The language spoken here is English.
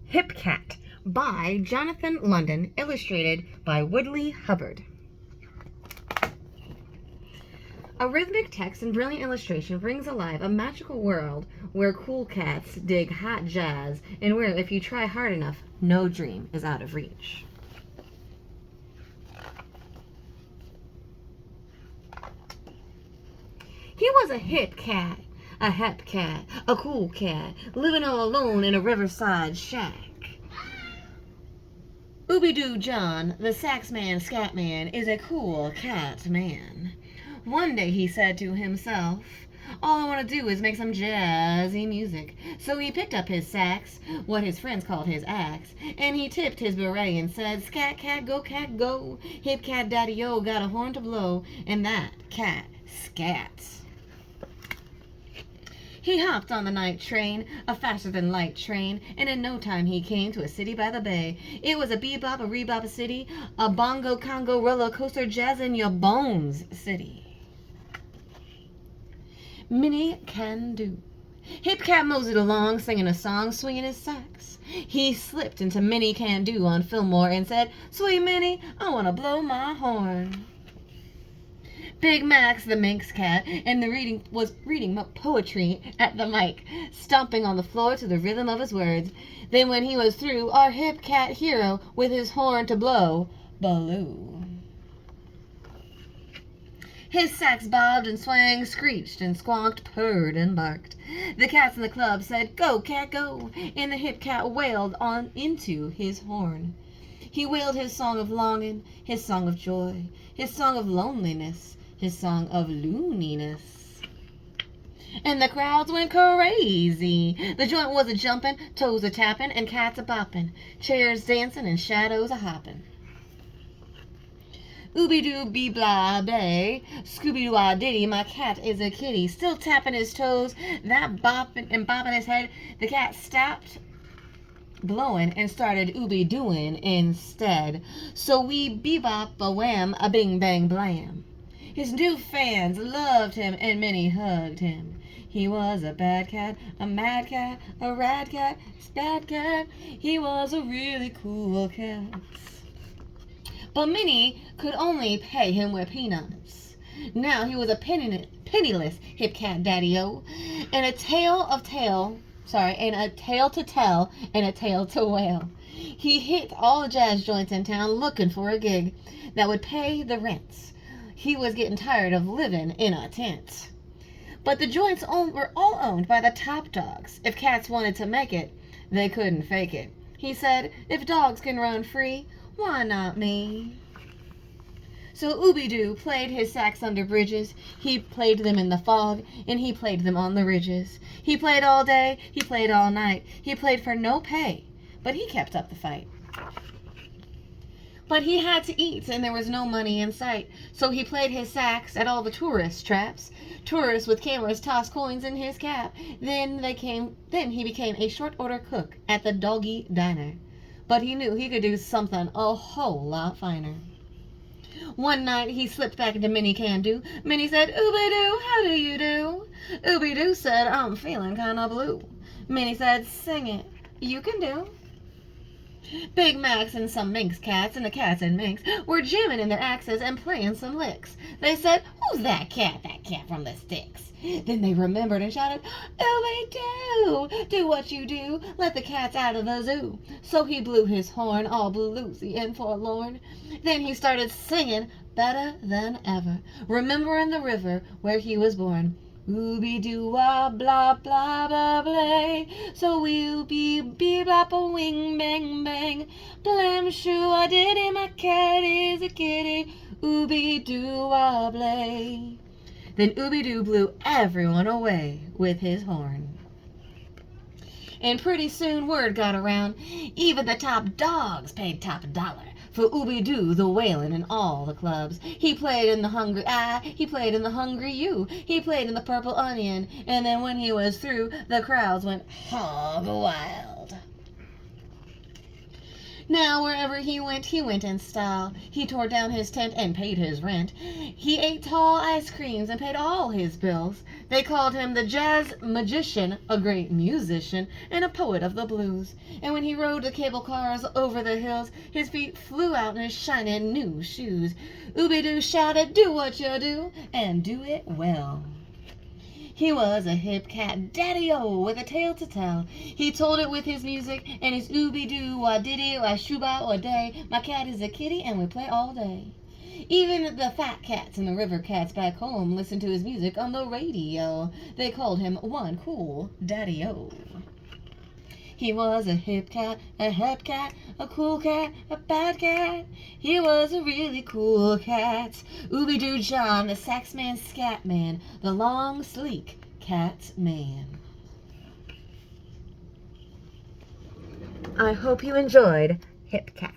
Hip Cat by Jonathan London, illustrated by Woodley Hubbard. A rhythmic text and brilliant illustration brings alive a magical world where cool cats dig hot jazz and where, if you try hard enough, no dream is out of reach. He was a hip cat, a cool cat, living all alone in a riverside shack. Ooby-Doo John, the sax man, scat man, is a cool cat man. One day he said to himself, all I want to do is make some jazzy music. So he picked up his sax, what his friends called his axe, and he tipped his beret and said, scat cat go, hip cat daddy-o got a horn to blow, and that cat scats. He hopped on the night train, a faster-than-light train, and in no time he came to a city by the bay. It was a bebop, a rebop a city, a bongo, congo, roller coaster, jazz in your bones city. Minnie Can Do. Hip Cat moseyed along, singing a song, swinging his sax. He slipped into Minnie Can Do on Fillmore and said, sweet Minnie, I want to blow my horn. Big Max, the Minx cat, was reading poetry at the mic, stomping on the floor to the rhythm of his words. Then when he was through, our hip cat hero, with his horn to blow, blew. His sax bobbed and swang, screeched and squawked, purred and barked. The cats in the club said, go, cat, go, and the hip cat wailed on into his horn. He wailed his song of longing, his song of joy, his song of loneliness, his song of looniness. And the crowds went crazy. The joint was a-jumping, toes a-tapping, and cats a-bopping, chairs dancing and shadows a-hopping. Ooby-doo bee blah bay, Scooby-Doo diddy, my cat is a kitty, still tapping his toes, that bopping and bopping his head. The cat stopped blowing and started ooby-dooing instead. So we bebop a wham, a bing bang blam. His new fans loved him and many hugged him. He was a bad cat, a mad cat, a rad cat, bad cat. He was a really cool cat. But Minnie could only pay him with peanuts. Now he was a penniless hip cat daddy-o, and a tale to tell, and a tale to wail. He hit all the jazz joints in town looking for a gig that would pay the rents. He was getting tired of living in a tent. But the joints were all owned by the top dogs. If cats wanted to make it, they couldn't fake it. He said, if dogs can run free, why not me? So Ooby-Doo played his sax under bridges. He played them in the fog, and he played them on the ridges. He played all day, he played all night. He played for no pay, but he kept up the fight. But he had to eat, and there was no money in sight. So he played his sax at all the tourist traps. Tourists with cameras tossed coins in his cap. Then he became a short-order cook at the Doggy Diner. But he knew he could do something a whole lot finer. One night he slipped back into Minnie Can Do. Minnie said, Ooby-Doo, how do you do? Ooby-Doo said, I'm feeling kind of blue. Minnie said, sing it, you can do. Big Max and some Minx cats, and the cats and Minx, were jamming in their axes and playing some licks. They said, who's that cat from the sticks? Then they remembered and shouted, Ooby-Doo, do what you do, let the cats out of the zoo. So he blew his horn, all bluesy and forlorn. Then he started singing better than ever, remembering the river where he was born. Ooby-Doo blah blah blah blay, so we'll be blop a wing bang bang, blam shoo I did it, my cat is a kitty, Ooby-Doo blay. Then Ooby-Doo blew everyone away with his horn. And pretty soon word got around, even the top dogs paid top dollar for Ooby-Doo the wailin' in all the clubs. He played in the Hungry Eye, he played in the Hungry You, he played in the Purple Onion, and then when he was through, the crowds went hog wild. Now wherever he went in style. He tore down his tent and paid his rent. He ate tall ice creams and paid all his bills. They called him the jazz magician, a great musician, and a poet of the blues. And when he rode the cable cars over the hills, his feet flew out in his shining new shoes. Ooby-Doo shouted, "Do what you do, and do it well." He was a hip cat, daddy-o, with a tale to tell. He told it with his music and his ooby-doo, wah diddy, wah shooba, wah day. My cat is a kitty and we play all day. Even the fat cats and the river cats back home listened to his music on the radio. They called him one cool daddy-o. He was a hip cat, a cool cat, a bad cat. He was a really cool cat. Ooby-Doo John, the sax man, scat man, the long, sleek cat man. I hope you enjoyed Hip Cat.